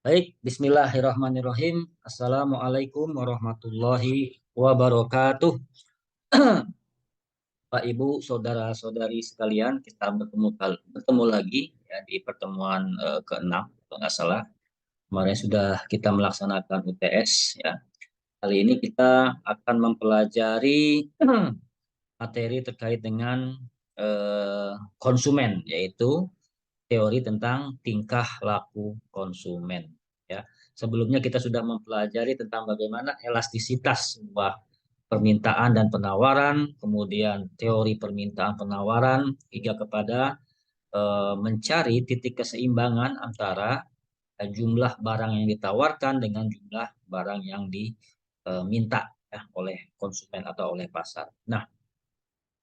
Baik, Bismillahirrahmanirrahim. Assalamualaikum warahmatullahi wabarakatuh. Pak Ibu, saudara-saudari sekalian, kita bertemu lagi ya di pertemuan ke-6, kalau nggak salah. Kemarin sudah kita melaksanakan UTS ya. Kali ini kita akan mempelajari materi terkait dengan konsumen, yaitu teori tentang tingkah laku konsumen. Ya, sebelumnya kita sudah mempelajari tentang bagaimana elastisitas sebuah permintaan dan penawaran, kemudian teori permintaan penawaran, hingga kepada mencari titik keseimbangan antara jumlah barang yang ditawarkan dengan jumlah barang yang diminta ya, oleh konsumen atau oleh pasar. Nah,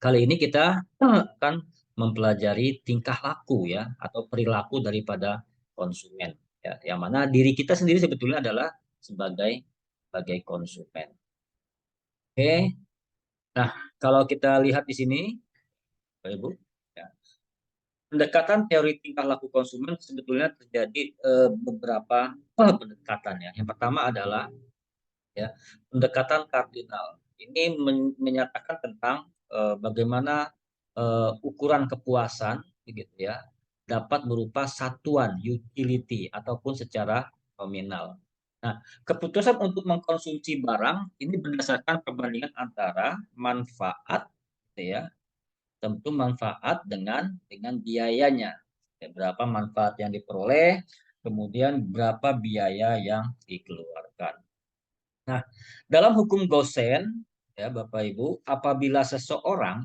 kali ini kita akan mempelajari tingkah laku ya atau perilaku daripada konsumen ya, yang mana diri kita sendiri sebetulnya adalah sebagai konsumen. Oke. Nah, kalau kita lihat di sini, Bapak Ibu, ya, pendekatan teori tingkah laku konsumen sebetulnya terjadi beberapa pendekatan ya. Yang pertama adalah ya pendekatan kardinal. Ini menyatakan tentang bagaimana ukuran kepuasan begitu ya dapat berupa satuan utility ataupun secara nominal. Nah, keputusan untuk mengkonsumsi barang ini berdasarkan perbandingan antara manfaat gitu ya, tentu manfaat dengan biayanya. Ya, berapa manfaat yang diperoleh, kemudian berapa biaya yang dikeluarkan. Nah, dalam hukum Gosen, ya Bapak Ibu, apabila seseorang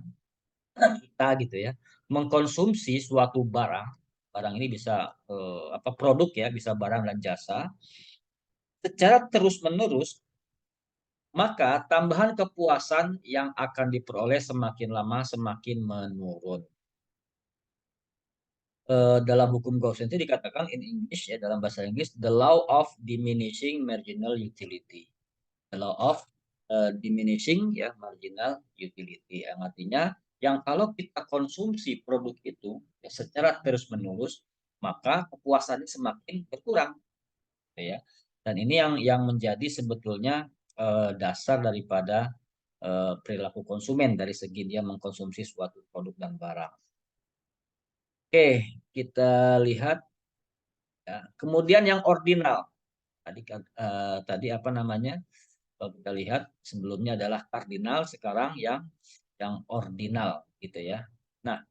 kita gitu ya mengkonsumsi suatu barang, barang ini bisa apa produk ya, bisa barang dan jasa, secara terus-menerus, maka tambahan kepuasan yang akan diperoleh semakin lama semakin menurun. Dalam hukum Gauss itu dikatakan in English ya dalam bahasa Inggris the law of diminishing marginal utility. The law of diminishing ya marginal utility yang artinya yang kalau kita konsumsi produk itu ya, secara terus-menerus maka kepuasannya semakin berkurang ya. Dan ini yang menjadi sebetulnya dasar daripada perilaku konsumen dari segi dia mengkonsumsi suatu produk dan barang. Oke, kita lihat ya. Kemudian yang ordinal. Tadi apa namanya? Kalau kita lihat sebelumnya adalah kardinal, sekarang yang ordinal gitu ya. Nah,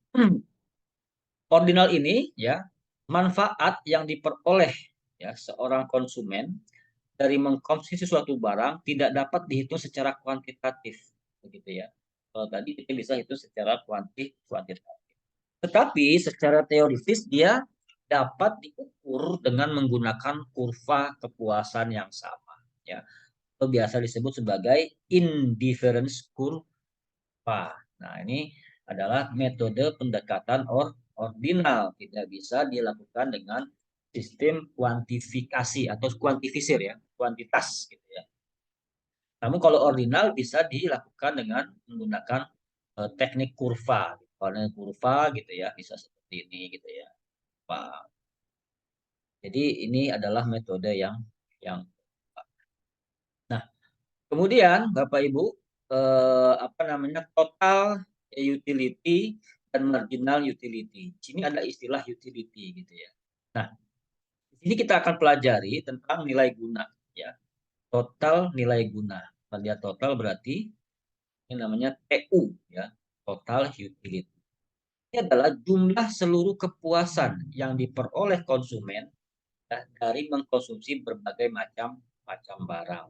ordinal ini ya manfaat yang diperoleh ya seorang konsumen dari mengkonsumsi suatu barang tidak dapat dihitung secara kuantitatif begitu ya. Kalau tadi kita bisa hitung secara kuantitatif. Tetapi secara teoritis dia dapat diukur dengan menggunakan kurva kepuasan yang sama ya. Atau biasa disebut sebagai indifference curve. Nah, ini adalah metode pendekatan ordinal. Tidak bisa dilakukan dengan sistem kuantifikasi atau kuantifisir ya, kuantitas gitu ya. Namun kalau ordinal bisa dilakukan dengan menggunakan teknik kurva. Kalau kurva gitu ya, bisa seperti ini gitu ya. Pak. Jadi ini adalah metode yang nah, kemudian Bapak Ibu apa namanya total utility dan marginal utility. Di sini ada istilah utility gitu ya. Nah, di sini kita akan pelajari tentang nilai guna ya. Total nilai guna. Kalau dia total berarti ini namanya TU ya. Total utility. Ini adalah jumlah seluruh kepuasan yang diperoleh konsumen ya, dari mengkonsumsi berbagai macam barang.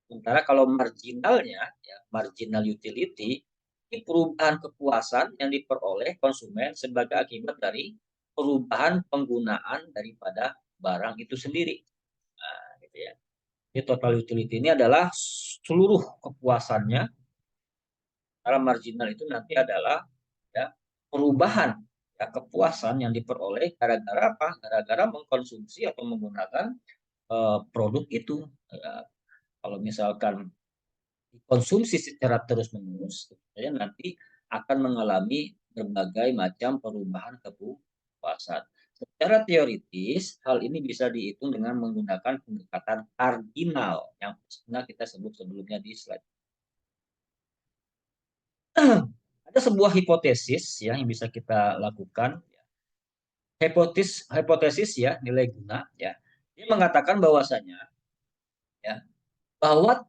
Sementara kalau marginalnya, ya, marginal utility, ini perubahan kepuasan yang diperoleh konsumen sebagai akibat dari perubahan penggunaan daripada barang itu sendiri. Nah, gitu ya. Jadi total utility ini adalah seluruh kepuasannya. Karena marginal itu nanti adalah ya, perubahan ya, kepuasan yang diperoleh gara-gara apa? Gara-gara mengkonsumsi atau menggunakan produk itu. Ya, kalau misalkan konsumsi secara terus-menerus, ya, nanti akan mengalami berbagai macam perubahan kepuasan. Secara teoritis, hal ini bisa dihitung dengan menggunakan pendekatan kardinal yang pernah kita sebut sebelumnya di slide. Ada sebuah hipotesis ya yang bisa kita lakukan. Hipotesis ya nilai guna ya. Dia mengatakan bahwasanya ya bahwa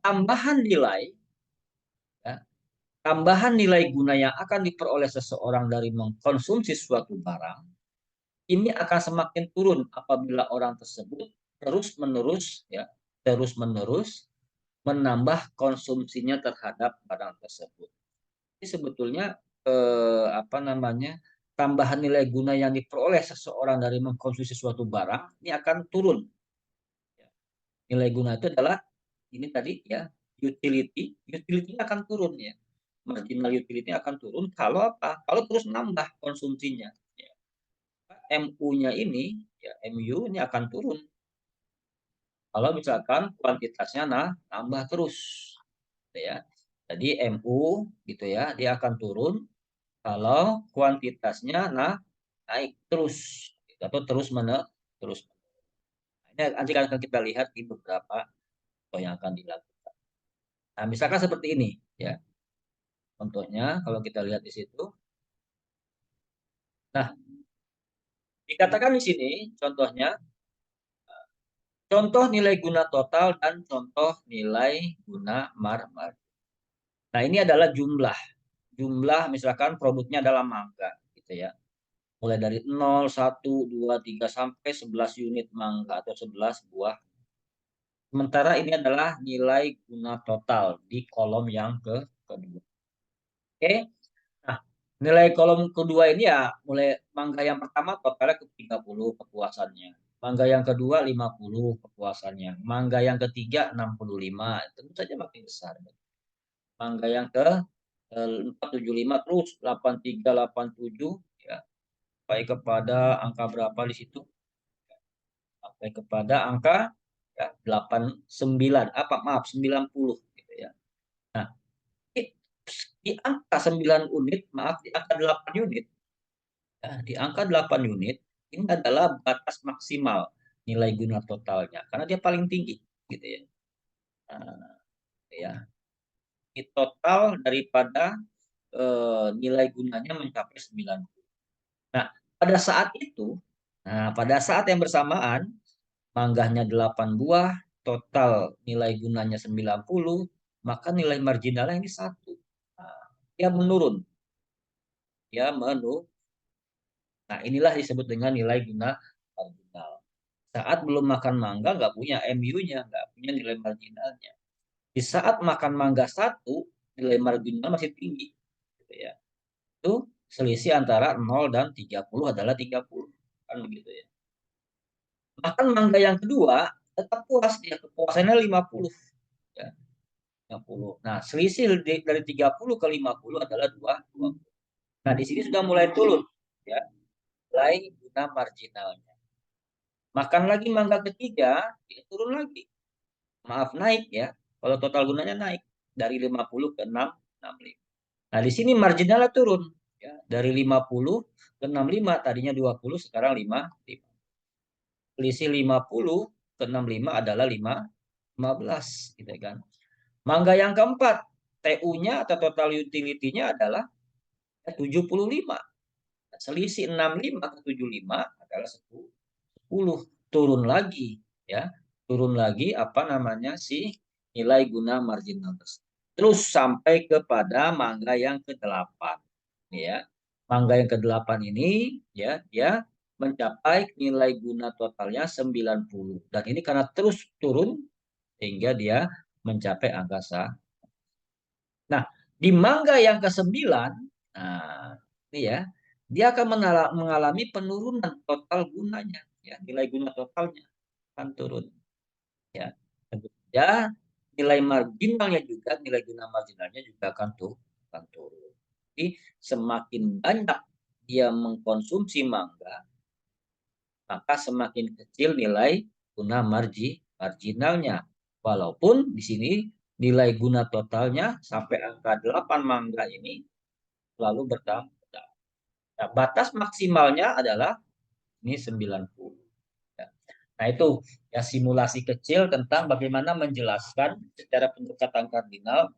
ya, tambahan nilai guna yang akan diperoleh seseorang dari mengkonsumsi suatu barang ini akan semakin turun apabila orang tersebut terus menerus menambah konsumsinya terhadap barang tersebut. Jadi sebetulnya apa namanya tambahan nilai guna yang diperoleh seseorang dari mengkonsumsi suatu barang ini akan turun. Nilai guna itu adalah ini tadi ya utility akan turun ya. Marginal utility akan turun kalau apa? Kalau terus nambah konsumsinya. Ya. MU-nya ini ya MU ini akan turun kalau misalkan kuantitasnya nambah terus gitu ya. Jadi MU gitu ya, dia akan turun kalau kuantitasnya naik terus gitu, atau terus. Ini nanti akan kita lihat di beberapa contoh yang akan dilakukan. Nah, misalkan seperti ini ya. Contohnya kalau kita lihat di situ. Nah, dikatakan di sini contohnya contoh nilai guna total dan contoh nilai guna mar. Nah, ini adalah jumlah misalkan produknya adalah mangga gitu ya. Mulai dari 0, 1, 2, 3 sampai 11 unit mangga atau 11 buah. Sementara ini adalah nilai guna total di kolom yang kedua. Oke. Nah, nilai kolom kedua ini ya mulai mangga yang pertama totalnya ke 30 kepuasannya. Mangga yang kedua 50 kepuasannya. Mangga yang ketiga 65. Tentu saja makin besar. Mangga yang ke 475 terus 83 87 ya. Sampai kepada angka berapa di situ? Sampai kepada angka ya 89 apa maaf 90 gitu ya. Nah, di, di angka 9 unit, maaf di angka 8 unit. Ya, di angka 8 unit ini adalah batas maksimal nilai guna totalnya karena dia paling tinggi gitu ya. Nah, ya. Ini total daripada nilai gunanya mencapai 90. Nah, pada saat itu, pada saat yang bersamaan, manggahnya 8 buah, total nilai gunanya 90, maka nilai marginalnya ini 1. Nah, dia menurun. Ya, menurun. Nah, inilah disebut dengan nilai guna marginal. Saat belum makan mangga, nggak punya MU-nya, nggak punya nilai marginalnya. Di saat makan mangga 1, nilai marginal masih tinggi. Gitu ya. Itu selisih antara 0 dan 30 adalah 30. Kan begitu ya. Bahkan mangga yang kedua tetap puas dia kepuasannya 50 ya 50. Nah, selisih dari 30 ke 50 adalah 20. Nah, di sini sudah mulai turun ya, mulai guna marginalnya. Makan lagi mangga ketiga, dia turun lagi. Maaf naik ya. Kalau total gunanya naik dari 50 ke 65. Nah, di sini marginalnya turun ya, dari 50 ke 65 tadinya 20 sekarang 5. Selisih 50 ke 65 adalah 15 gitu kan. Mangga yang keempat, TU-nya atau total utility-nya adalah 75. Selisih 65 ke 75 adalah 10. Turun lagi ya. Turun lagi apa namanya si nilai guna marginal tersebut. Terus sampai kepada mangga yang ke-8 ya. Mangga yang ke-8 ini ya dia mencapai nilai guna totalnya 90 dan ini karena terus turun sehingga dia mencapai angka Nah, di mangga yang ke-9, nah, ini ya, dia akan mengalami penurunan total gunanya, ya, nilai guna totalnya akan turun, ya. Tentu saja nilai marginalnya juga, nilai guna marginalnya juga akan turun. Jadi semakin banyak dia mengkonsumsi mangga, maka semakin kecil nilai guna marginalnya. Walaupun di sini nilai guna totalnya sampai angka 8 mangga ini selalu bertambah. Nah, batas maksimalnya adalah ini 90. Ya. Nah itu ya simulasi kecil tentang bagaimana menjelaskan secara pendekatan kardinal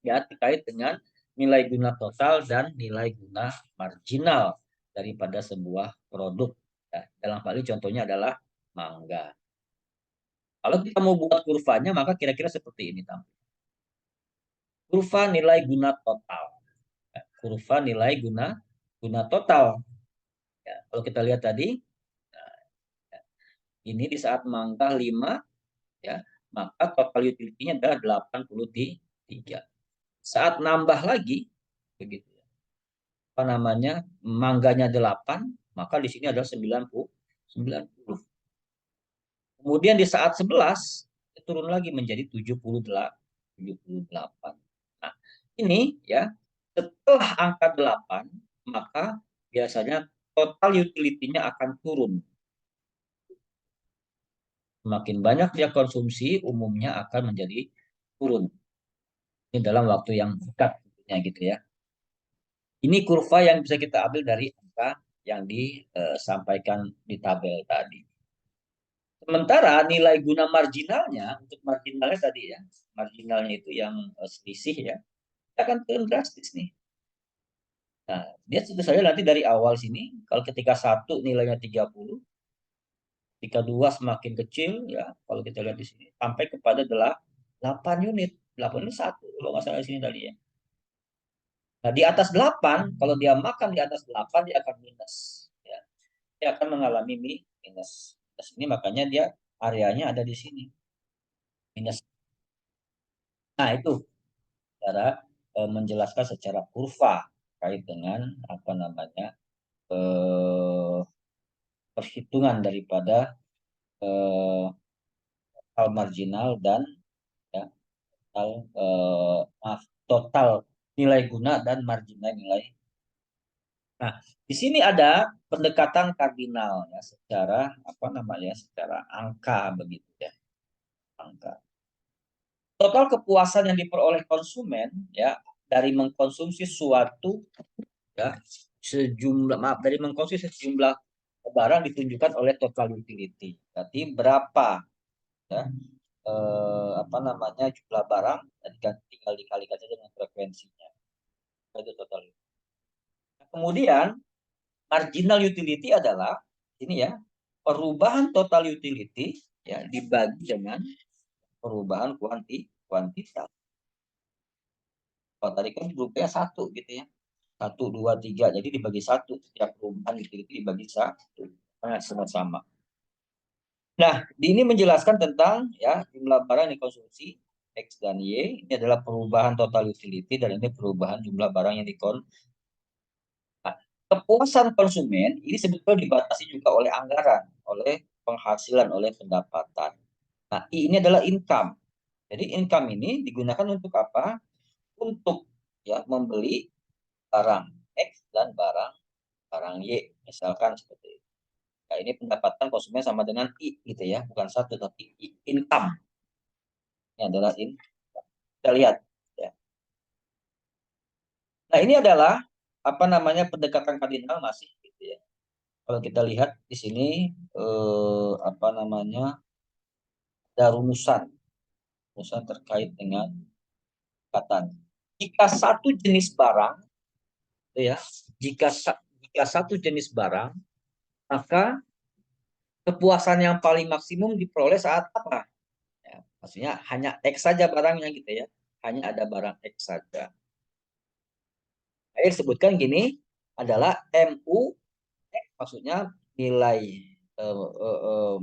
ya terkait dengan nilai guna total dan nilai guna marginal daripada sebuah produk. Ya, dalam hal ini contohnya adalah mangga. Kalau kita mau buat kurvanya maka kira-kira seperti ini tampil. Kurva nilai guna total. Ya, kurva nilai guna total. Ya, kalau kita lihat tadi, nah, ya, ini di saat mangga 5, ya, maka total utility-nya adalah 83. Saat nambah lagi, begitu ya, apa namanya, mangganya 8, maka di sini adalah 90. Kemudian di saat 11, turun lagi menjadi 78. Nah, ini ya, setelah angka 8, maka biasanya total utility-nya akan turun. Semakin banyak dia konsumsi, umumnya akan menjadi turun. Ini dalam waktu yang dekat, gitu ya. Ini kurva yang bisa kita ambil dari angka yang disampaikan di tabel tadi. Sementara nilai guna marginalnya, untuk marginalnya tadi ya, marginalnya itu yang selisih ya, akan turun drastis nih. Nah, dia tentu saja nanti dari awal sini, kalau ketika 1 nilainya 30, ketika 2 semakin kecil, ya kalau kita lihat di sini, sampai kepada 8 unit. 8 ini 1, kalau nggak salah di sini tadi ya. Nah, di atas 8, kalau dia makan di atas 8, dia akan minus. Ya. Dia akan mengalami minus. Minus ini makanya dia areanya ada di sini. Minus. Nah, itu cara menjelaskan secara kurva terkait dengan apa namanya eh, perhitungan daripada eh, total marginal dan ya, total total nilai guna dan marginal nilai. Nah, di sini ada pendekatan kardinal ya secara apa namanya secara angka begitu ya. Angka. Total kepuasan yang diperoleh konsumen ya dari mengkonsumsi suatu ya sejumlah maaf dari mengkonsumsi sejumlah barang ditunjukkan oleh total utility. Berarti berapa ya apa namanya jumlah barang dan tinggal dikalikan saja dengan frekuensinya. Itu total. Kemudian marginal utility adalah ini ya perubahan total utility ya dibagi dengan perubahan kuantitas. Kalau tadi kan grupnya 1 gitu ya. 1, 2, 3. Jadi dibagi 1. Setiap perubahan utility dibagi 1. Nah, sama-sama. Nah, ini menjelaskan tentang ya jumlah barang yang dikonsumsi X dan Y. Ini adalah perubahan total utility dan ini perubahan jumlah barang yang dikonsumsi. Nah, kepuasan konsumen ini sebetulnya dibatasi juga oleh anggaran, oleh penghasilan, oleh pendapatan. Nah, I ini adalah income. Jadi income ini digunakan untuk apa? Untuk ya membeli barang X dan barang Y. Misalkan seperti itu. Nah, ini pendapatan konsumen sama dengan I gitu ya, bukan satu tapi I, income. Ini adalah kita lihat ya. Nah, ini adalah apa namanya pendekatan kardinal masih gitu ya. Kalau kita lihat di sini apa namanya ada rumusan terkait dengan pendekatan. Jika satu jenis barang ya, jika satu jenis barang maka kepuasan yang paling maksimum diperoleh saat apa? Ya, maksudnya hanya X saja barangnya gitu ya. Hanya ada barang X saja. Saya sebutkan gini adalah MU maksudnya nilai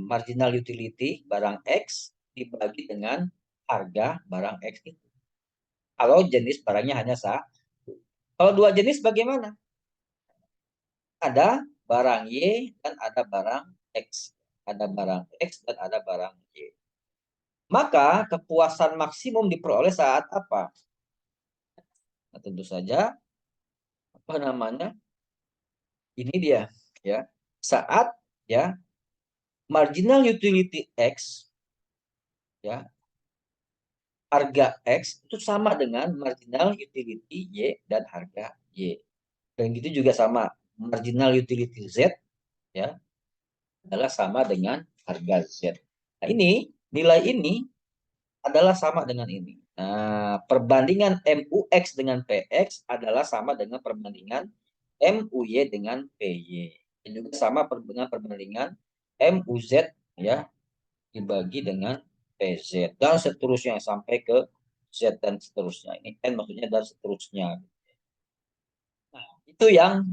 marginal utility barang X dibagi dengan harga barang X itu. Kalau jenis barangnya hanya satu. Kalau dua jenis bagaimana? Ada barang Y dan ada barang X. Ada barang X dan ada barang Y. Maka kepuasan maksimum diperoleh saat apa? Nah, tentu saja apa namanya? Ini dia ya. Saat ya marginal utility X ya harga X itu sama dengan marginal utility Y dan harga Y. Dan gitu juga sama marginal utility Z ya adalah sama dengan harga Z. Nah, ini nilai ini adalah sama dengan ini. Nah, perbandingan MUX dengan PX adalah sama dengan perbandingan MUY dengan PY. Dan juga sama dengan perbandingan MUZ ya dibagi dengan PZ dan seterusnya sampai ke Z dan seterusnya. Ini N maksudnya dan seterusnya. Nah, itu yang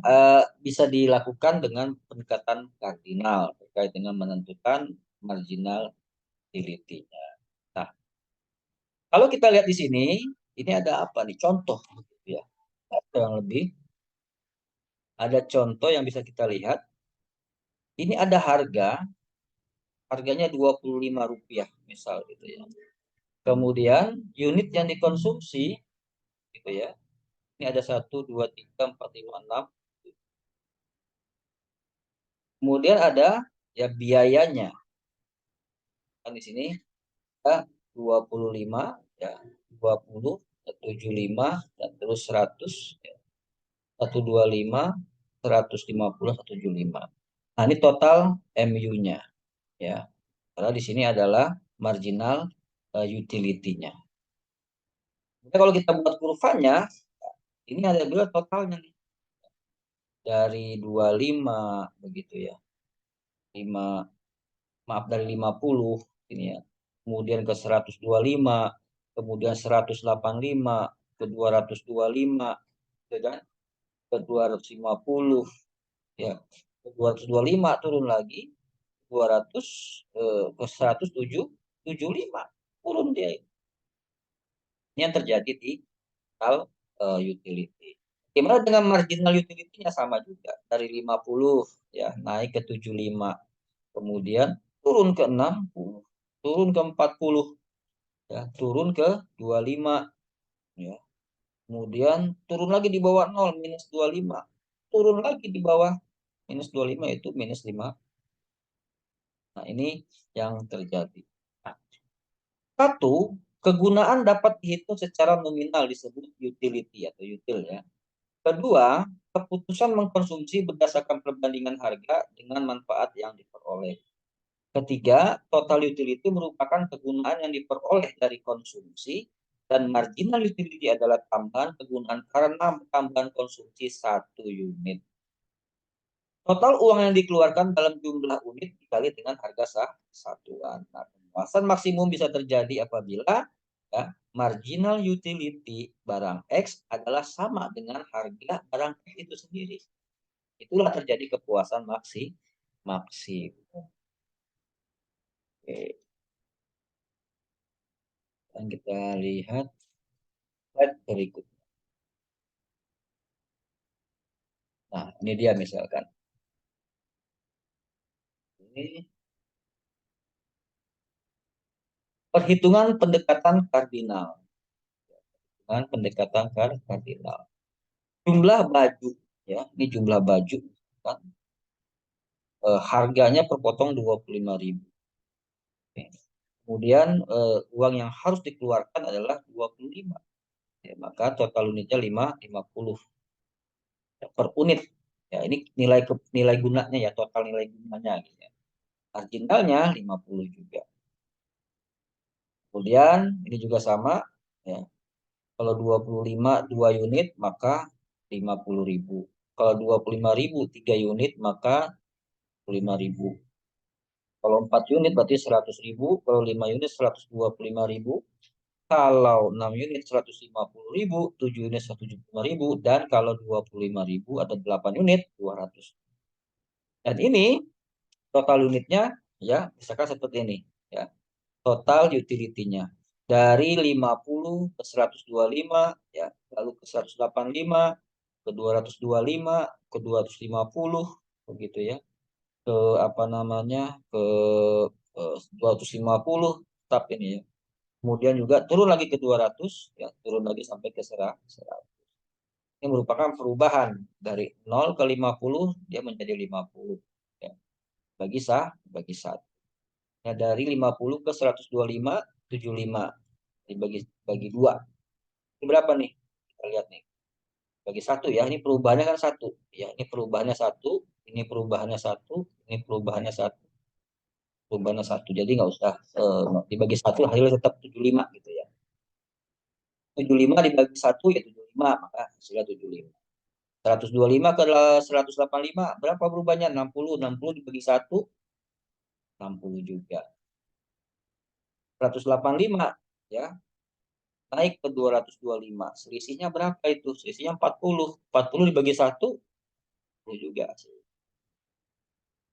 bisa dilakukan dengan pendekatan kardinal terkait dengan menentukan marginal utility-nya. Nah, kalau kita lihat di sini, ini ada apa nih? Contoh, gitu ya. Yang lebih ada contoh yang bisa kita lihat. Ini ada harganya Rp25 misal gitu ya. Kemudian unit yang dikonsumsi gitu ya. Ini ada 1, 2, 3, 4, 5, 6. Kemudian ada ya biayanya. Kan di sini ada 25 ya, 20, 75 dan terus 100 ya. 125, 150, 175. Nah, ini total MU-nya ya. Karena di sini adalah marginal utility-nya. Jadi kalau kita buat kurvanya, ini ada dua totalnya nih. Dari 25 begitu ya. 5 maaf dari 50 ini ya. Kemudian ke 125, kemudian 185, ke 225, ya kan? Ke 250 ya. Ke 225 turun lagi 200 ke 175 turun dia. Ini yang terjadi di total utility. Gimana dengan marginal utility-nya sama juga dari 50 ya naik ke 75, kemudian turun ke 60, turun ke 40 ya, turun ke 25 ya. Kemudian turun lagi di bawah 0 minus 25, turun lagi di bawah minus 25 itu minus 5. Nah, ini yang terjadi. Nah, satu, kegunaan dapat dihitung secara nominal disebut utility atau util ya. Kedua, keputusan mengkonsumsi berdasarkan perbandingan harga dengan manfaat yang diperoleh. Ketiga, total utility merupakan kegunaan yang diperoleh dari konsumsi dan marginal utility adalah tambahan kegunaan karena tambahan konsumsi satu unit. Total uang yang dikeluarkan dalam jumlah unit dikali dengan harga satuan. Nah, pemuasan maksimum bisa terjadi apabila ya, marginal utility barang X adalah sama dengan harga barang X itu sendiri. Itulah terjadi kepuasan maksimum. Oke. Dan kita lihat slide berikut. Nah, ini dia misalkan. Ini perhitungan pendekatan kardinal. Dengan pendekatan kardinal. Jumlah baju, ya, ini jumlah baju. Kan? Harganya per potong 25.000. Kemudian uang yang harus dikeluarkan adalah 25. Ya, maka total unitnya 50 ya, per unit. Ya, ini nilai gunanya ya, total nilai gunanya gitu ya. Marginalnya 50 juga. Kemudian ini juga sama ya. Kalau 25 2 unit maka 50.000. Kalau 25.000 3 unit maka 5.000. Kalau 4 unit berarti 100.000, kalau 5 unit 125.000, kalau 6 unit 150.000, 7 unit 175.000, dan kalau 25.000 ada 8 unit 200. Dan ini total unitnya ya misalkan seperti ini ya. Total utility-nya dari 50 ke 125 ya, lalu ke 185, ke 225, ke 250 begitu ya. Ke apa namanya? Ke 250 tetap ini ya. Kemudian juga turun lagi ke 200 ya, turun lagi sampai ke 100. Ini merupakan perubahan dari 0 ke 50 dia menjadi 50 ya. Bagi satu. Ya, dari 50 ke 125 75 dibagi bagi 2. Ini berapa nih? Kita lihat nih. Bagi satu ya, ini perubahannya kan satu. Ya, ini perubahannya satu, ini perubahannya satu, ini perubahannya satu. perubahannya 1. Jadi nggak usah dibagi 1 hasilnya tetap 75 gitu ya. 75 dibagi 1 ya 75, maka hasilnya 75. 125 ke 185 berapa perubahannya? 60. 60 dibagi 1 60 juga. 185 ya naik ke 225. Selisihnya berapa itu? Selisihnya 40. 40 dibagi 1 itu juga.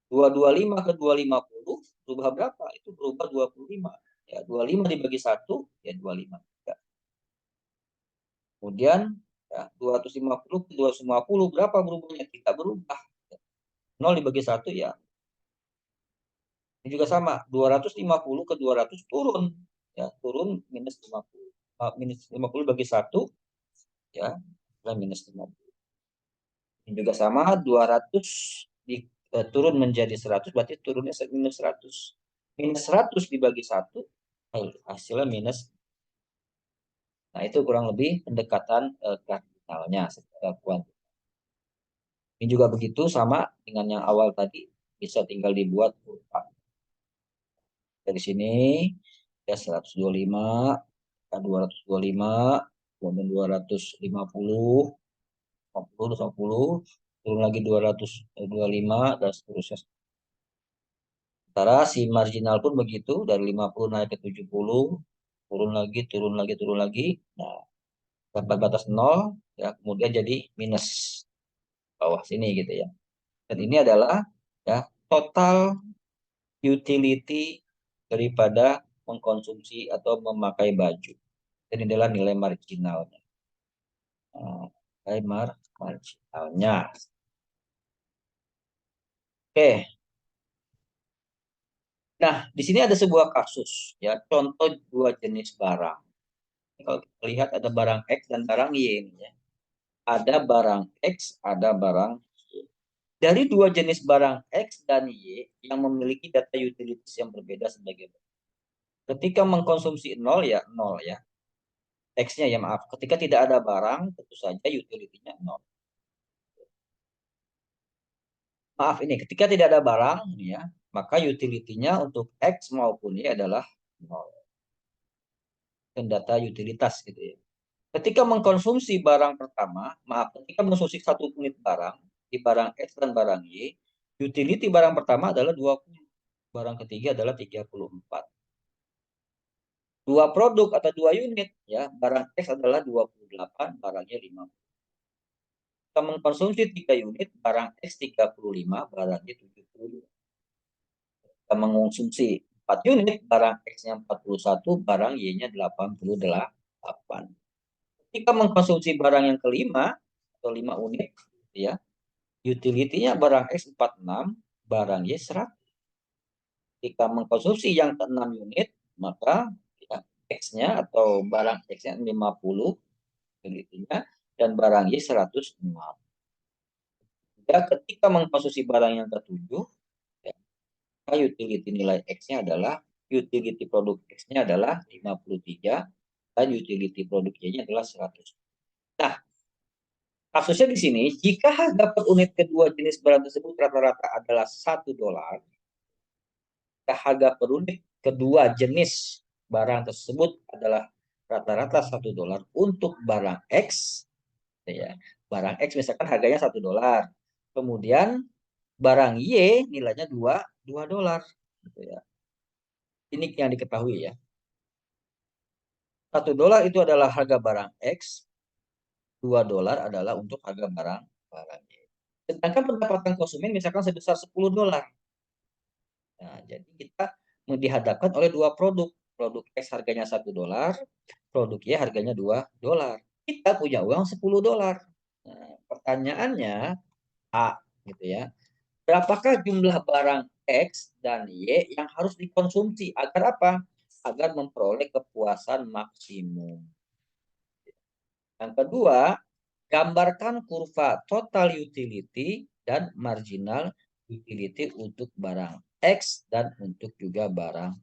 225 ke 250 berubah berapa? Itu berubah 25. Ya, 25 dibagi 1 ya 25. Ya. Kemudian ya, 250 ke 250 berapa berubahnya? Tidak berubah. 0 dibagi 1 ya. Ini juga sama. 250 ke 200 turun. Ya, turun minus 50. Minus 50 bagi 1 ya, minus 50. Ini juga sama. 200 turun menjadi 100 berarti turunnya minus 100. Minus 100 dibagi 1 hasilnya minus. Nah, itu kurang lebih pendekatan kardinalnya secara kuantitas. Ini juga begitu sama dengan yang awal tadi, bisa tinggal dibuat kurva. Dari sini ya 125, 225, kemudian 250, 50, 50, turun lagi 225 dan seterusnya. Sementara si marginal pun begitu, dari 50 naik ke 70, turun lagi, turun lagi, turun lagi. Nah, sampai batas 0, ya kemudian jadi minus bawah sini gitu ya. Dan ini adalah ya total utility daripada mengkonsumsi atau memakai baju. Dan ini adalah nilai marginalnya. Nilai marginalnya. Oke. Nah, di sini ada sebuah kasus ya, contoh dua jenis barang. Kalau kita lihat ada barang X dan barang Y ya. Ada barang X, ada barang Y. Dari dua jenis barang X dan Y yang memiliki data utilities yang berbeda sebagai berikut. Ketika mengkonsumsi 0 ya 0 ya. X-nya ya maaf. Ketika tidak ada barang, tentu saja utility-nya 0. Maaf ini, ketika tidak ada barang ya, maka utility-nya untuk X maupun Y adalah 0. Dan data utilitas gitu ya. Ketika mengkonsumsi barang pertama, maaf, ketika mengkonsumsi 1 unit barang, di barang X dan barang Y, utility barang pertama adalah 20. Barang ketiga adalah 34. Dua produk atau 2 unit, ya, barang X adalah 28, barangnya 50. Kita mengkonsumsi 3 unit, barang X 35, barangnya 70. Kita mengkonsumsi 4 unit, barang X-nya 41, barang Y-nya 88. Ketika mengkonsumsi barang yang kelima atau 5 unit, ya, utility-nya barang X 46, barang Y 100. Jika mengkonsumsi yang ke-6 unit, maka ya, X-nya atau barang X-nya 50 utility-nya dan barang Y 106. Ya, ketika mengkonsumsi barang yang ke-7, ya, utility nilai X-nya adalah utility produk X-nya adalah 53 dan utility produk Y-nya adalah 100. Nah, kasusnya di sini, jika harga per unit kedua jenis barang tersebut rata-rata adalah $1, harga per unit kedua jenis barang tersebut adalah rata-rata $1 untuk barang X, ya. Barang X misalkan harganya $1. Kemudian barang Y nilainya dua dolar. Gitu ya. Ini yang diketahui ya. $1 itu adalah harga barang X, $2 adalah untuk harga barang Y. Sedangkan pendapatan konsumen misalkan sebesar $10. Nah, jadi kita dihadapkan oleh dua produk. Produk X harganya $1, produk Y harganya $2. Kita punya uang $10. Nah, pertanyaannya A gitu ya. Berapakah jumlah barang X dan Y yang harus dikonsumsi agar apa? Agar memperoleh kepuasan maksimum. Yang kedua, gambarkan kurva total utility dan marginal utility untuk barang X dan untuk juga barang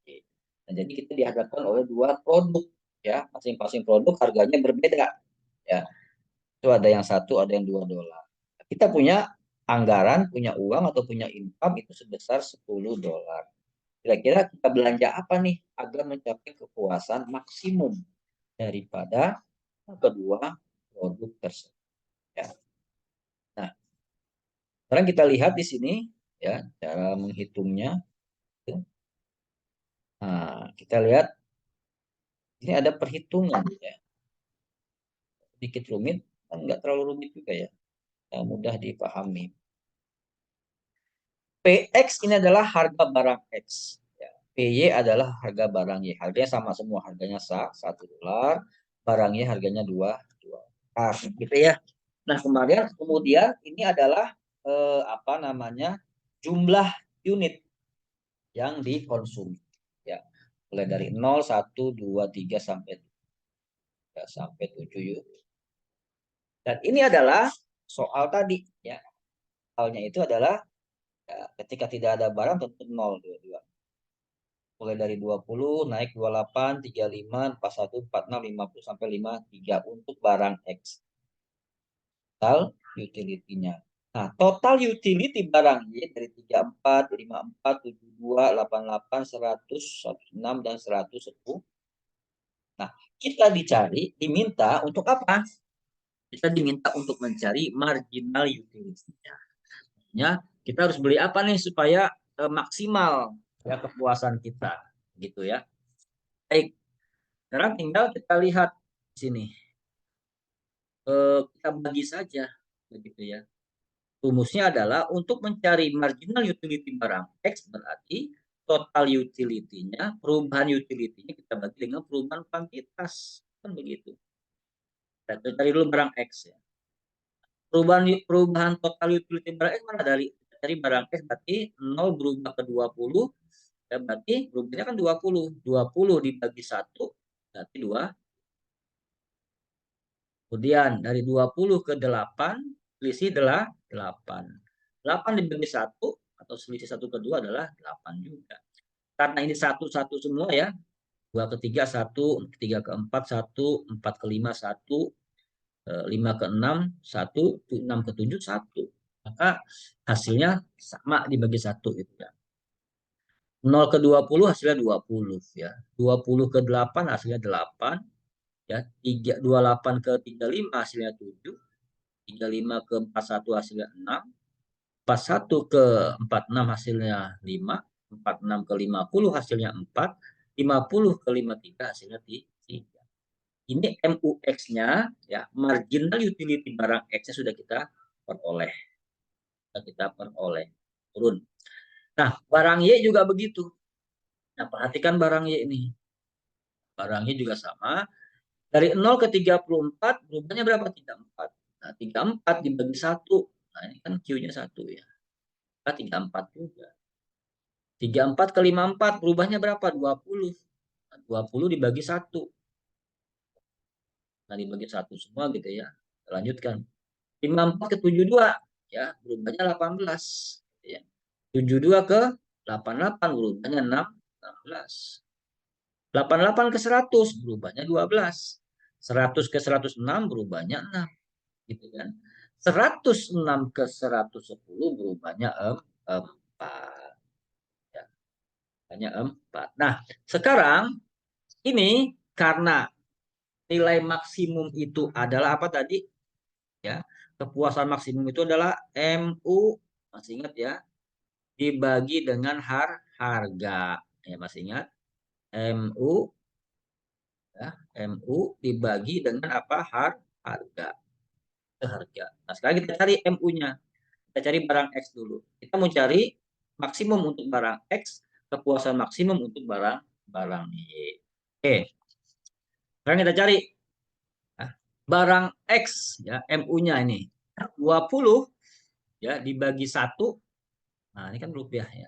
Y. Nah, jadi kita dihadapkan oleh dua produk ya, masing-masing produk harganya berbeda ya. Itu ada yang 1, ada yang $2. Kita punya anggaran, punya uang atau punya income itu sebesar $10. Kira-kira kita belanja apa nih agar mencapai kepuasan maksimum daripada kedua produk tersebut. Ya. Nah, sekarang kita lihat di sini ya cara menghitungnya. Nah, kita lihat ini ada perhitungan ya. Sedikit rumit, kan nggak terlalu rumit juga ya. Mudah dipahami. PX ini adalah harga barang X. Ya. PY adalah harga barang Y. Harganya sama semua. Harganya $1. Barang Y harganya dua gitu ya. Nah, kemudian ini adalah apa namanya jumlah unit yang dikonsumsi. Ya. Mulai dari 0, 1, 2, 3 sampai 7 unit. Dan ini adalah soal tadi ya. Soalnya itu adalah ya, ketika tidak ada barang tentu 0, 2. Mulai dari 20 naik 28, 35, 41, 46, 50 sampai 53 untuk barang X. Total utility-nya. Nah, total utility barang Y dari 34, 54, 72, 88, 100, 106 dan 110. Nah, kita diminta untuk apa? Kita diminta untuk mencari marginal utility-nya. Ya, kita harus beli apa nih supaya maksimal ya kepuasan kita, gitu ya. Baik, sekarang tinggal kita lihat di sini. Kita bagi saja, begitu ya. Rumusnya adalah untuk mencari marginal utility barang X berarti total utility-nya, perubahan utility-nya kita bagi dengan perubahan kuantitas, kan begitu. Kita cari dulu barang X ya. Perubahan total utility barang X mana dari barang X berarti 0 berubah ke 20 ya berarti berubahnya kan 20. 20 dibagi 1 berarti 2. Kemudian dari 20 ke 8 selisih adalah 8. 8 dibagi 1 atau selisih 1 ke 2 adalah 8 juga. Karena ini satu-satu semua ya. 2 ke 3 1, 3 ke 4 1, 4 ke 5 1, 5 ke 6 1, 6 ke 7 1. Maka hasilnya sama dibagi 1 gitu ya. 0 ke 20 hasilnya 20 ya. 20 ke 8 hasilnya 8 ya. 28 ke 35 hasilnya 7. 35 ke 41 hasilnya 6. 41 ke 46 hasilnya 5. 46 ke 50 hasilnya 4. 50 ke 53 hasilnya 3. Ini MUX-nya ya, marginal utility barang X-nya sudah kita peroleh. Turun. Nah, barang Y juga begitu. Nah, perhatikan barang Y ini. Barang Y juga sama. Dari 0 ke 34 berubahnya berapa? 34. Nah, 34 dibagi 1. Nah, ini kan Q-nya 1 ya. 34 juga. 34 ke 54 berubahnya berapa? 20. Nah, 20 dibagi 1. Nah, dibagi 1 semua gitu ya. Lanjutkan. 54 ke 72 ya, berubahnya 18 ya. 72 ke 88 berubahnya 16. 88 ke 100 berubahnya 12. 100 ke 106 berubahnya 6 gitu kan. 106 ke 110 berubahnya 4 ya. Hanya 4. Nah, sekarang ini karena nilai maksimum itu adalah apa tadi? Ya, kepuasan maksimum itu adalah MU, masih ingat ya, dibagi dengan harga. Ya, masih ingat? MU ya, MU dibagi dengan apa? Harga. Harga. Nah, sekarang kita cari MU-nya. Kita cari barang X dulu. Kita mau cari maksimum untuk barang X, kepuasan maksimum untuk barang Y. Oke. Sekarang kita cari barang X ya, MU-nya ini 20 ya dibagi 1. Nah, ini kan rupiah ya.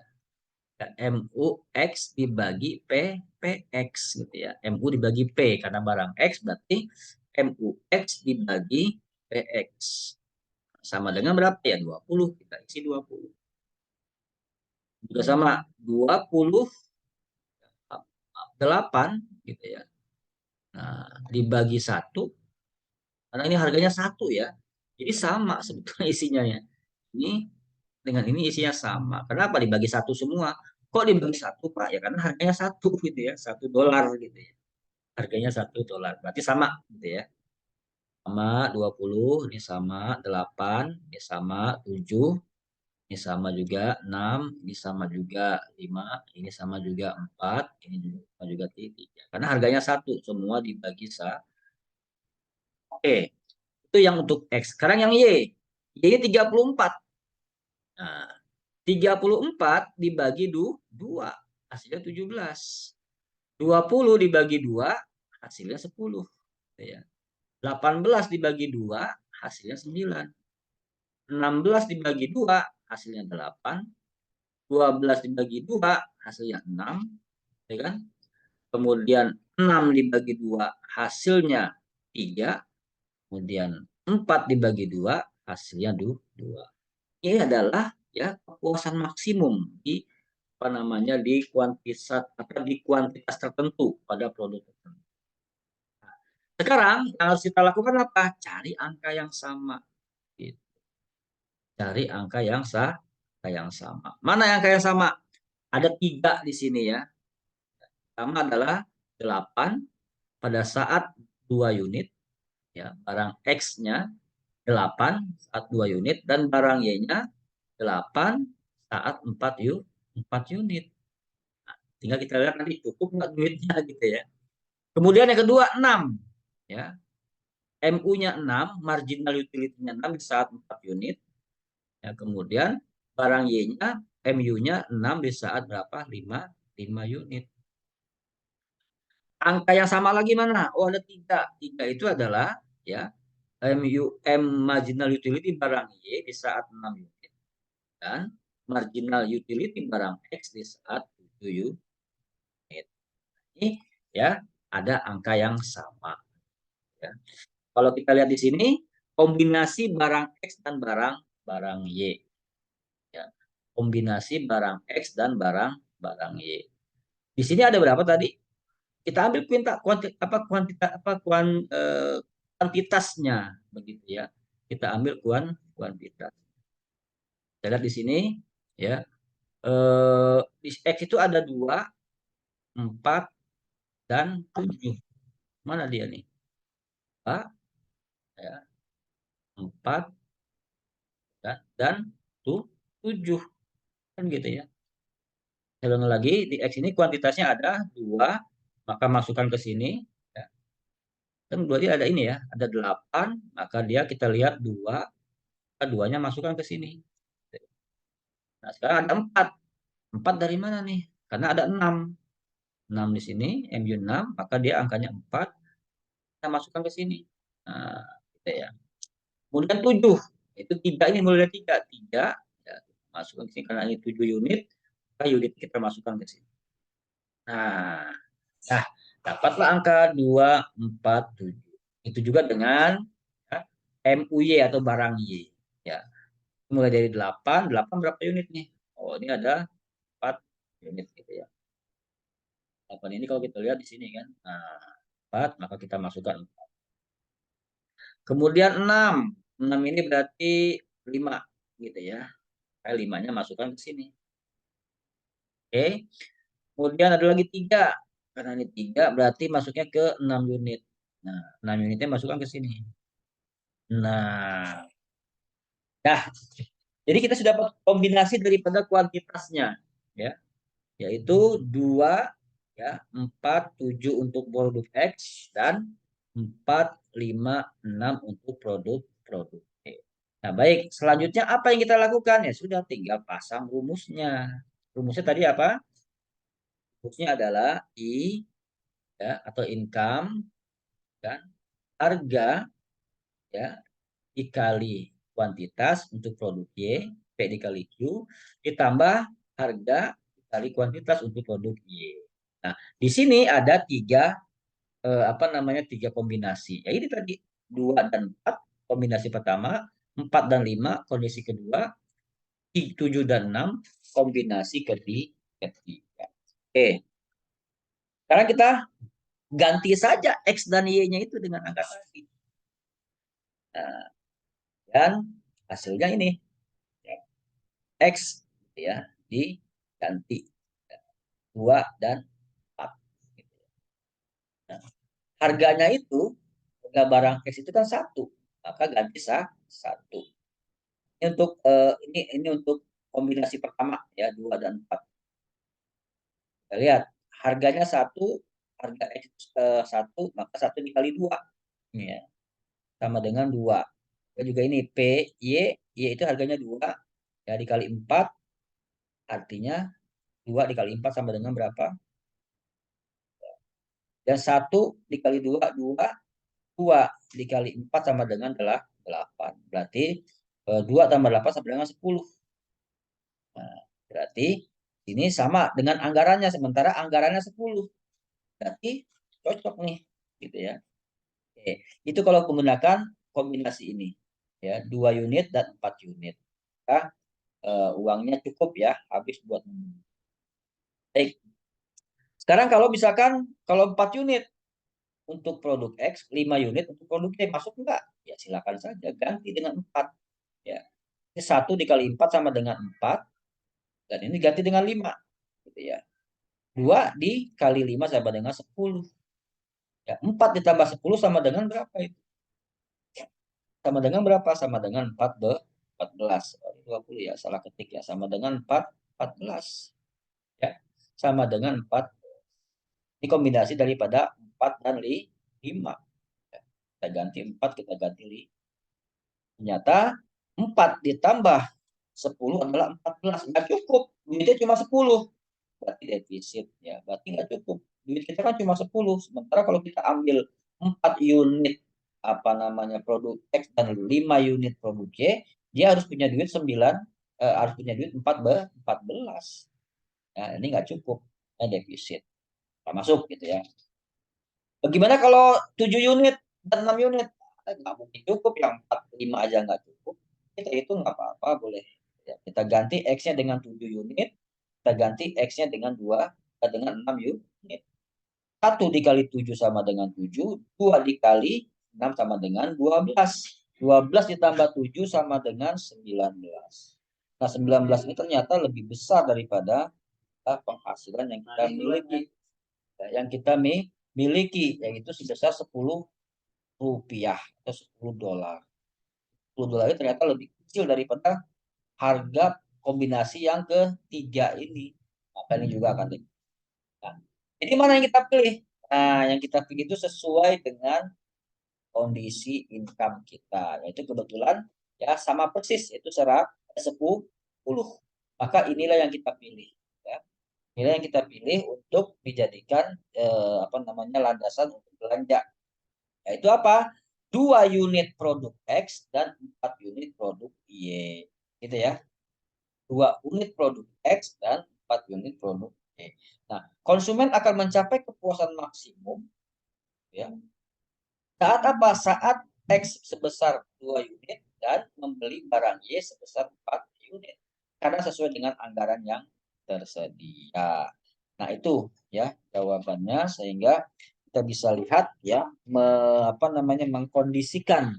MUX dibagi PX gitu ya. MU dibagi P karena barang X berarti MUX dibagi PX. Sama dengan berapa ya? 20. Kita isi 20. Juga sama 28 gitu ya. Nah, dibagi 1 karena ini harganya 1 ya. Jadi sama sebetulnya isinya ya. ini dengan ini isinya sama. Kenapa dibagi satu semua? Kok dibagi satu, Pak? Ya karena harganya satu gitu ya, $1 gitu ya. Harganya $1. Berarti sama gitu ya. Sama 20, ini sama 8, ini sama 7, ini sama juga 6, ini sama juga 5, ini sama juga 4, ini juga sama juga 3. Karena harganya satu, semua dibagi satu. Oke, itu yang untuk X. Sekarang yang Y. Y ini 34. Nah, 34 dibagi 2, hasilnya 17. 20 dibagi 2, hasilnya 10. Ya. 18 dibagi 2, hasilnya 9. 16 dibagi 2, hasilnya 8. 12 dibagi 2, hasilnya 6. Ya kan? Kemudian 6 dibagi 2, hasilnya 3. Kemudian 4 dibagi 2, hasilnya 2. Ini adalah ya kepuasan maksimum di apa namanya di kuantitas atau di kuantitas tertentu pada produk tertentu. Sekarang yang harus kita lakukan apa? Cari angka yang sama. Gitu. Cari angka yang sama. Mana angka yang sama? Ada 3 di sini ya. Pertama adalah 8 pada saat 2 unit. Ya, barang X-nya 8 saat 2 unit dan barang Y-nya 8 saat 4 unit. Nah, tinggal kita lihat nanti cukup nggak duitnya gitu ya. Kemudian yang kedua 6. Ya, MU-nya 6, marginal utility-nya 6 di saat 4 unit. Ya, kemudian barang Y-nya, MU-nya 6 di saat berapa? 5 unit. Angka yang sama lagi mana? Oh, ada 3. 3 itu adalah ya marginal utility barang Y di saat 6 unit dan marginal utility barang X di saat 7 unit. Ini ya ada angka yang sama. Ya. Kalau kita lihat di sini kombinasi barang X dan barang Y. Ya. Kombinasi barang X dan barang Y. Di sini ada berapa tadi? Kita ambil kuantitasnya begitu ya. Kita ambil kuantitas. Kita lihat di sini ya. Di X itu ada 2, 4 dan 7. Mana dia nih? 2, ya, 4 dan 7 kan gitu ya. Saya ulang lagi, di X ini kuantitasnya ada 2, maka masukkan ke sini. Ya. Kan berarti ada ini ya, ada 8, maka dia kita lihat 2, maka 2-nya masukkan ke sini. Nah, sekarang ada 4. 4 dari mana nih? Karena ada 6. 6 di sini, MU 6, maka dia angkanya 4, kita masukkan ke sini. Nah, gitu ya. Kemudian 7, itu 3 ini mulai dari 3. 3, ya, masukkan ke sini karena ini 7 unit, maka unit kita masukkan ke sini. Nah, dapatlah angka 247. Itu juga dengan ya, MUY atau barang Y. Ya, mulai dari 8, 8 berapa unit nih? Oh, ini ada 4 unit gitu ya. 8 ini kalau kita lihat di sini kan. Nah, 4, maka kita masukkan 4. Kemudian 6. 6 ini berarti 5 gitu ya. 5-nya masukkan ke sini. Oke. Kemudian ada lagi 3. Karena ini 3 berarti masuknya ke 6 unit. Nah, 6 unitnya masukkan ke sini. Nah, dah. Jadi kita sudah dapat kombinasi daripada kuantitasnya, ya, yaitu 2, ya, 4, 7 untuk produk X dan 4, 5, 6 untuk produk Y. Nah, baik, selanjutnya apa yang kita lakukan? Ya sudah tinggal pasang rumusnya. Rumusnya tadi apa? Rumusnya adalah I, ya, atau income, kan, harga, ya, dikali kuantitas untuk produk Y, P dikali Q, ditambah harga dikali kuantitas untuk produk Y. Nah, di sini ada 3 3 kombinasi. Ya ini tadi 2 dan 4 kombinasi pertama, 4 dan 5 kondisi kedua, 7 dan 6 kombinasi ketiga. Oke. Sekarang kita ganti saja X dan Y-nya itu dengan angka tadi. Nah, dan hasilnya ini. X ya diganti 2 dan 4. Nah, harganya itu harga barang X itu kan 1, maka ganti 1. Ini untuk ini untuk kombinasi pertama ya 2 dan 4. Kita lihat harganya 1, harga X 1, maka 1 dikali 2 ya, sama dengan 2. Dan juga ini P, Y itu harganya 2 ya dikali 4, artinya 2 dikali 4 sama dengan berapa? Dan 1 dikali 2, 2. 2 dikali 4 sama dengan 8. Berarti 2 tambah 8 sama dengan 10. Nah, berarti ini sama dengan anggarannya. Sementara anggarannya 10. Berarti cocok nih. Gitu ya. Oke. Itu kalau menggunakan kombinasi ini. Ya, 2 unit dan 4 unit. Maka uangnya cukup ya. Habis buat. Baik. Sekarang kalau misalkan kalau 4 unit untuk produk X, 5 unit untuk produk Y, masuk enggak? Ya silakan saja ganti dengan 4. Ya. Ini 1 dikali 4 sama dengan 4. Dan ini ganti dengan 5. Gitu ya. 2 dikali 5 sama dengan 10. Ya, 4 ditambah 10 sama dengan berapa itu? Sama dengan berapa? Sama dengan 14. 20 ya, salah ketik ya. Sama dengan 14. Ya. Sama dengan 4. Ini kombinasi daripada 4 dan 5. Ya. Kita ganti 4, kita ganti 5. Ternyata 4 ditambah 10 adalah 14. Nggak cukup. Duitnya cuma 10. Berarti defisit. Ya, berarti nggak cukup. Duit kita kan cuma 10. Sementara kalau kita ambil 4 unit apa namanya produk X dan 5 unit produk Y, dia harus punya duit 9, harus punya duit 14. Nah, ini nggak cukup. Nah, defisit. Nggak masuk gitu ya. Bagaimana kalau 7 unit dan 6 unit? Nggak mungkin cukup, yang 4, 5 aja nggak cukup. Kita itu nggak apa-apa, boleh. Ya, kita ganti X-nya dengan 7 unit, kita ganti X-nya dengan 2, dengan 6 unit. 1 dikali 7 sama dengan 7, 2 dikali 6 sama dengan 12. 12 ditambah 7 sama dengan 19. Nah, 19 ini ternyata lebih besar daripada penghasilan yang kita miliki. Yang kita miliki, yaitu sebesar 10 rupiah atau 10 dolar. 10 dolar itu ternyata lebih kecil daripada harga kombinasi yang ketiga ini. Maka ini juga akan lebih. Nah, jadi mana yang kita pilih? Nah, yang kita pilih itu sesuai dengan kondisi income kita. Yaitu kebetulan ya sama persis, itu 10. Maka inilah yang kita pilih. Ya. Inilah yang kita pilih untuk dijadikan apa namanya landasan untuk belanja. Yaitu apa? 2 unit produk X dan 4 unit produk Y. Gitu ya. 2 unit produk X dan 4 unit produk Y. Nah, konsumen akan mencapai kepuasan maksimum ya. Saat apa? Saat X sebesar 2 unit dan membeli barang Y sebesar 4 unit. Karena sesuai dengan anggaran yang tersedia. Nah, itu ya jawabannya, sehingga kita bisa lihat ya apa namanya mengkondisikan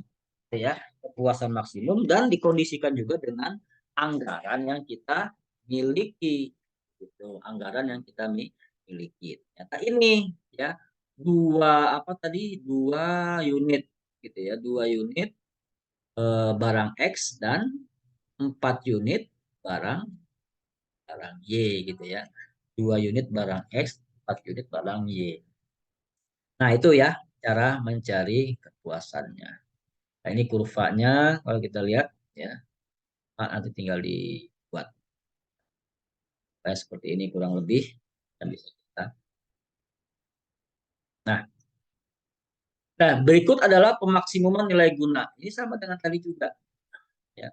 ya kepuasan maksimum dan dikondisikan juga dengan anggaran yang kita miliki, gitu, anggaran yang kita miliki. Ternyata ini ya apa tadi 2 unit gitu ya, 2 unit barang X dan 4 unit barang barang Y gitu ya. 2 unit barang X, 4 unit barang Y. Nah, itu ya cara mencari kepuasannya. Nah, ini kurvanya kalau kita lihat ya. Nah, nanti tinggal dibuat kayak seperti ini kurang lebih dan bisa kita. Nah, berikut adalah pemaksimuman nilai guna. Ini sama dengan tadi juga ya.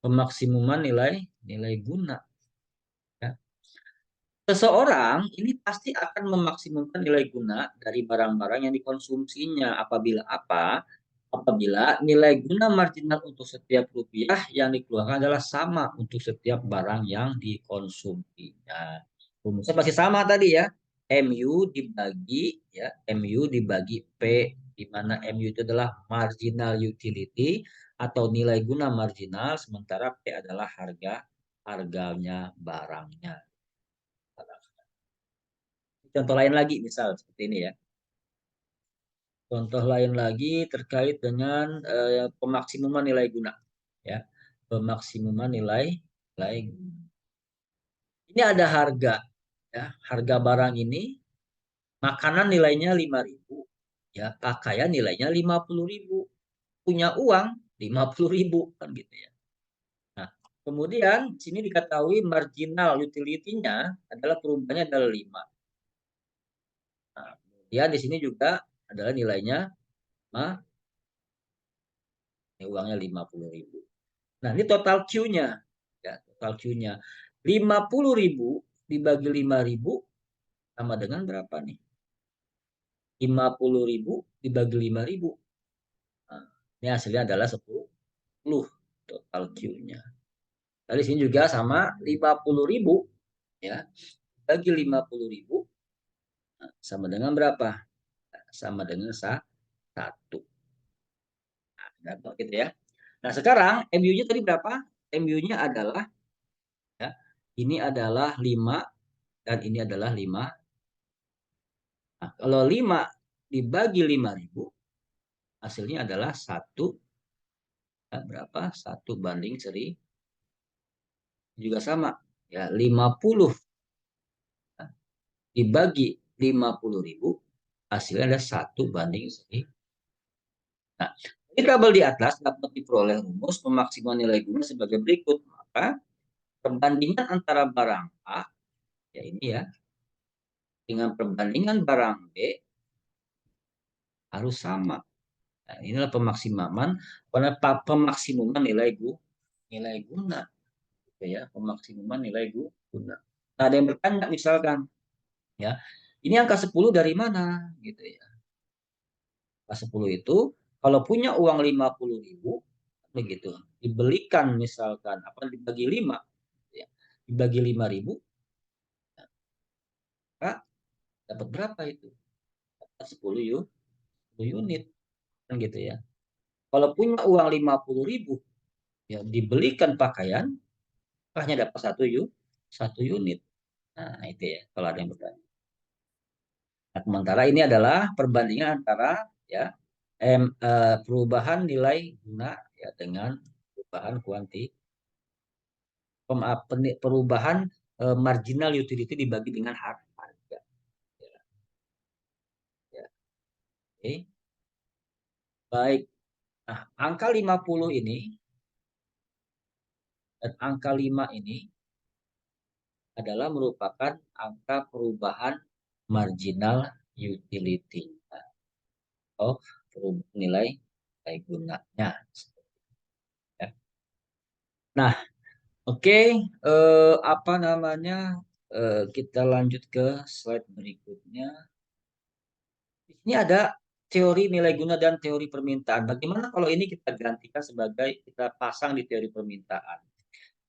Pemaksimuman nilai nilai guna ya. Seseorang ini pasti akan memaksimumkan nilai guna dari barang-barang yang dikonsumsinya apabila apa? Apabila nilai guna marginal untuk setiap rupiah yang dikeluarkan adalah sama untuk setiap barang yang dikonsumsinya. Rumusnya masih sama tadi ya. MU dibagi ya, MU dibagi P, di mana MU itu adalah marginal utility atau nilai guna marginal, sementara P adalah harga harganya barangnya. Contoh lain lagi, misal seperti ini ya. Contoh lain lagi terkait dengan pemaksimuman nilai guna. Ya, pemaksimuman nilai guna. Ini ada harga, ya, harga barang ini, makanan nilainya 5.000, ya, pakaian nilainya 50.000, punya uang 50.000 kan gitu ya. Nah, kemudian sini diketahui marginal utility-nya adalah perubahannya adalah 5. Nah, kemudian di sini juga adalah nilainya, nah, ini uangnya 50.000. Nah, ini total Q-nya. Ya, total Q-nya. 50.000 dibagi 5.000 sama dengan berapa nih? 50.000 dibagi 5.000. Nah, ini hasilnya adalah 10 total Q-nya. Dari sini juga sama 50.000 ya. Bagi 50.000 sama dengan berapa? Sama dengan 1. Nah, gitu ya. Nah, sekarang MU-nya tadi berapa? MU-nya adalah, ya, ini adalah 5 dan ini adalah 5. Nah, kalau 5 dibagi 5.000 hasilnya adalah 1, ya, berapa? 1/1000 juga sama. Ya, 50 dibagi 50.000 hasilnya ada 1/1000. Nah, ini tabel di atas dapat diperoleh rumus pemaksimal nilai guna sebagai berikut. Maka perbandingan antara barang A, ya ini ya, dengan perbandingan barang B harus sama. Nah, inilah pemaksimuman nilai guna, gitu ya, pemaksimuman nilai guna. Nah, ada yang bertanya misalkan, ya, ini angka 10 dari mana, gitu ya. Angka 10 itu kalau punya uang 50.000 begitu, dibelikan misalkan apa dibagi 5, ya, dibagi 5.000, maka dapat berapa itu? Dapat 10 unit kan gitu ya. Kalau punya uang 50.000, ya, dibelikan pakaian, hanya dapat 1 unit. Nah, itu ya kalau ada yang bertanya. Nah, sementara ini adalah perbandingan antara, ya, perubahan nilai guna, ya, dengan perubahan perubahan marginal utility dibagi dengan harga. Ya, ya. Oke. Baik. Nah, angka 50 ini dan angka 5 ini adalah merupakan angka perubahan marginal utility atau perubahan nilai gunanya. Ya. Nah, oke, apa namanya? Kita lanjut ke slide berikutnya. Di sini ada teori nilai guna dan teori permintaan. Bagaimana kalau ini kita gantikan sebagai kita pasang di teori permintaan?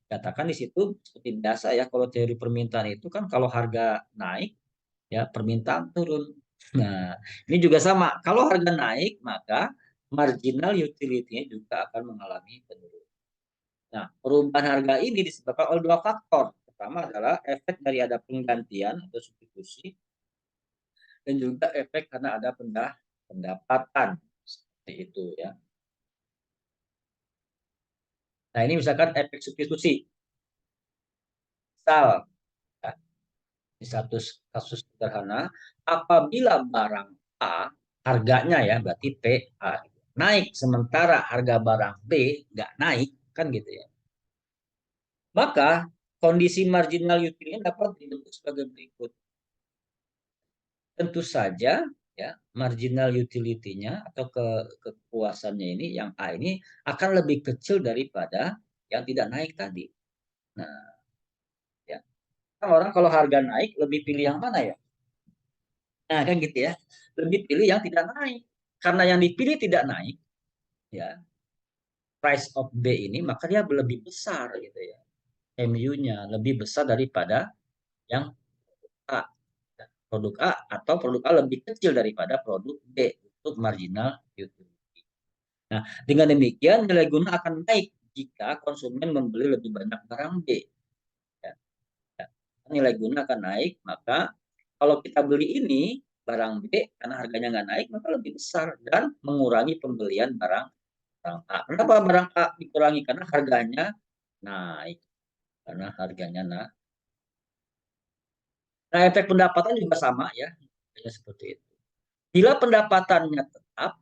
Katakan di situ seperti biasa ya, kalau teori permintaan itu kan kalau harga naik, ya, permintaan turun. Nah, ini juga sama. Kalau harga naik, maka marginal utility-nya juga akan mengalami penurunan. Nah, perubahan harga ini disebabkan oleh 2 faktor. Pertama adalah efek dari ada penggantian atau substitusi, dan juga efek karena ada pendapatan. Seperti itu ya. Nah, ini misalkan efek substitusi. Misal, ya, di satu kasus sederhana, apabila barang A harganya, ya, berarti PA naik, sementara harga barang B nggak naik, kan gitu ya. Maka kondisi marginal utility dapat dibentuk sebagai berikut. Tentu saja, ya, marginal utility-nya atau kepuasannya ini yang A ini akan lebih kecil daripada yang tidak naik tadi. Nah, ya, orang kalau harga naik lebih pilih yang mana ya? Nah, kan gitu ya. Lebih pilih yang tidak naik. Karena yang dipilih tidak naik, ya, price of B ini, maka dia lebih besar gitu ya. MU-nya lebih besar daripada yang A. Produk A, atau produk A lebih kecil daripada produk B untuk marginal utility. Nah, dengan demikian nilai guna akan naik jika konsumen membeli lebih banyak barang B. nilai guna akan naik, maka kalau kita beli ini barang B karena harganya nggak naik maka lebih besar dan mengurangi pembelian barang A. Kenapa barang A dikurangi? Karena harganya naik. Karena harganya naik. Nah, efek pendapatan juga sama ya. Seperti itu. Bila pendapatannya tetap,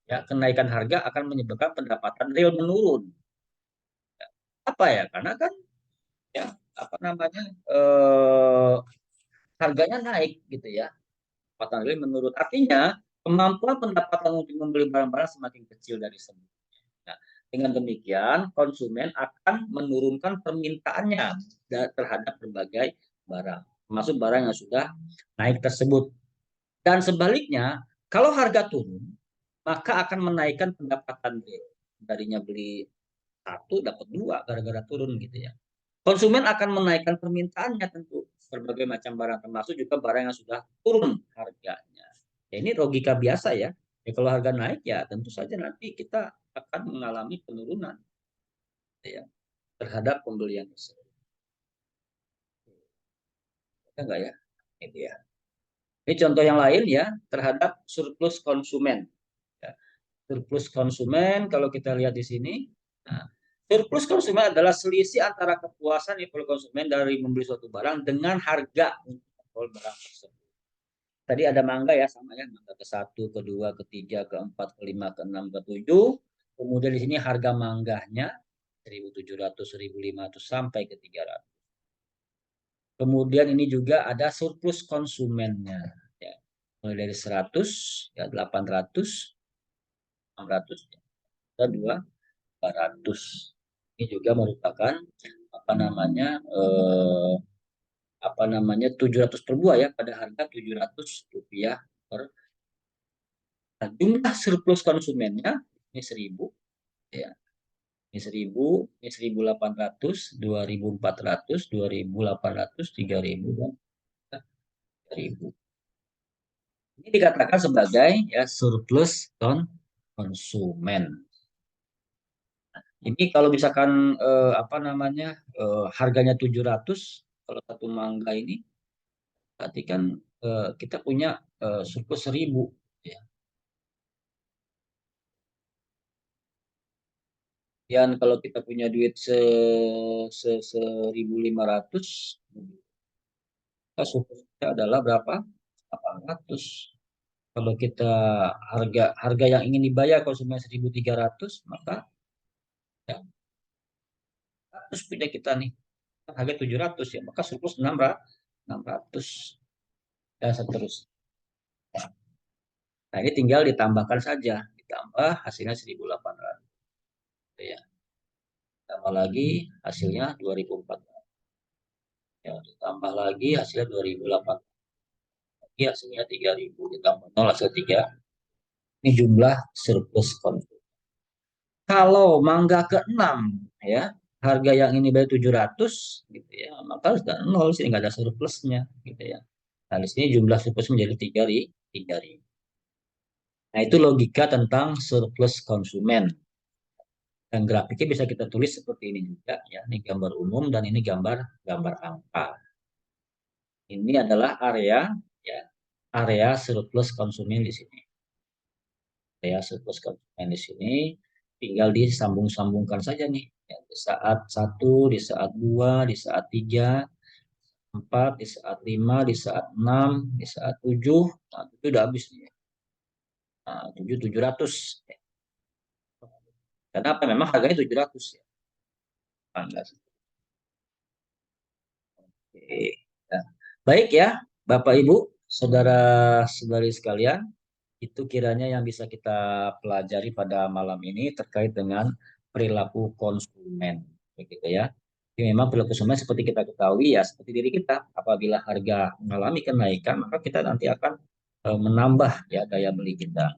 ya kenaikan harga akan menyebabkan pendapatan real menurun. Apa ya? Karena kan ya apa namanya harganya naik gitu ya. Pendapatan real menurun. Artinya kemampuan pendapatan untuk membeli barang-barang semakin kecil dari sebelumnya. Nah, dengan demikian konsumen akan menurunkan permintaannya terhadap berbagai barang, termasuk barang yang sudah naik tersebut. Dan sebaliknya, kalau harga turun, maka akan menaikkan pendapatan real. Darinya beli satu dapat dua gara-gara turun gitu ya. Konsumen akan menaikkan permintaannya tentu berbagai macam barang termasuk juga barang yang sudah turun harganya. Ya, ini logika biasa ya. Ya kalau harga naik ya tentu saja nanti kita akan mengalami penurunan ya terhadap pembelian tersebut. Ya, enggak ya? Ini ya. Ini contoh yang lain ya terhadap surplus konsumen. Ya. Surplus konsumen kalau kita lihat di sini, nah, surplus konsumen adalah selisih antara kepuasan konsumen dari membeli suatu barang dengan harga untuk barang tersebut. Tadi ada mangga ya sama ya, mangga ke satu, kedua, ketiga, keempat, kelima, keenam, ketujuh. Kemudian di sini harga mangganya 1.700, 1.500 sampai ke 300. Kemudian ini juga ada surplus konsumennya. Ya. Mulai dari 100, ya 800, 600, dan 200. Ini juga merupakan apa namanya 700 per buah ya pada harga Rp700 per. Nah, jumlah surplus konsumennya ini 1.000 ya. Ini 1.000, ini 1.800, 2.400, 2.800, 3.000 dan 3.000. Ini dikatakan sebagai ya surplus konsumen. Ini kalau misalkan harganya 700 kalau satu mangga ini berarti kan kita punya surplus 1.000 ya. Dan kalau kita punya duit 1.500 surplusnya adalah berapa? 800. Kalau kita harga yang ingin dibayar konsumen 1.300 maka ya 100 punya kita nih. Harga 700 ya, maka surplus 600 dan seterusnya. Nah, ini tinggal ditambahkan saja, ditambah hasilnya 1.800 ya. Tambah lagi hasilnya 2.400. Ya, ditambah lagi hasilnya 2.800. Lagi hasilnya 3.000 ditambah 0 hasil 3. Ini jumlah surplus konsumen. Kalau mangga ke-6 ya, harga yang ini bayar 700 gitu ya, maka sudah 0 sih nggak ada surplusnya gitu ya. Nah, di sini jumlah surplus menjadi 3.000. Nah, itu logika tentang surplus konsumen. Dan grafiknya bisa kita tulis seperti ini juga ya. Ini gambar umum dan ini gambar angka. Ini adalah area ya, area surplus konsumen di sini. Area surplus konsumen di sini tinggal disambung-sambungkan saja nih. Ya, di saat 1, di saat 2, di saat 3, 4, di saat 5, di saat 6, di saat 7. Nah, itu udah habis nih. Nah, 700. Karena apa? Memang harganya 700 ya. Oke. Ya. Baik ya, Bapak Ibu, saudara-saudari sekalian, itu kiranya yang bisa kita pelajari pada malam ini terkait dengan perilaku konsumen, begitu ya. Jadi memang perilaku konsumen seperti kita ketahui ya, seperti diri kita, apabila harga mengalami kenaikan, maka kita nanti akan menambah ya daya beli kita,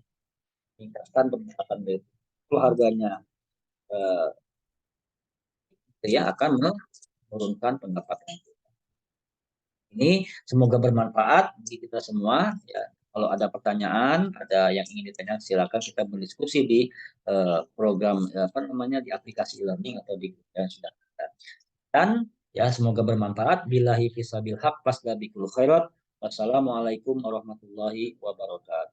meningkatkan pendapatan beli. Kalau harganya eh, dia akan menurunkan pendapatan. Ini semoga bermanfaat bagi kita semua. Ya, kalau ada pertanyaan, ada yang ingin ditanyakan, silakan kita berdiskusi di program di aplikasi e-learning atau di yang sudah ada. Dan Ya, semoga bermanfaat. Billahi fisabil haq, fasda bikul khairat. Wassalamualaikum warahmatullahi wabarakatuh.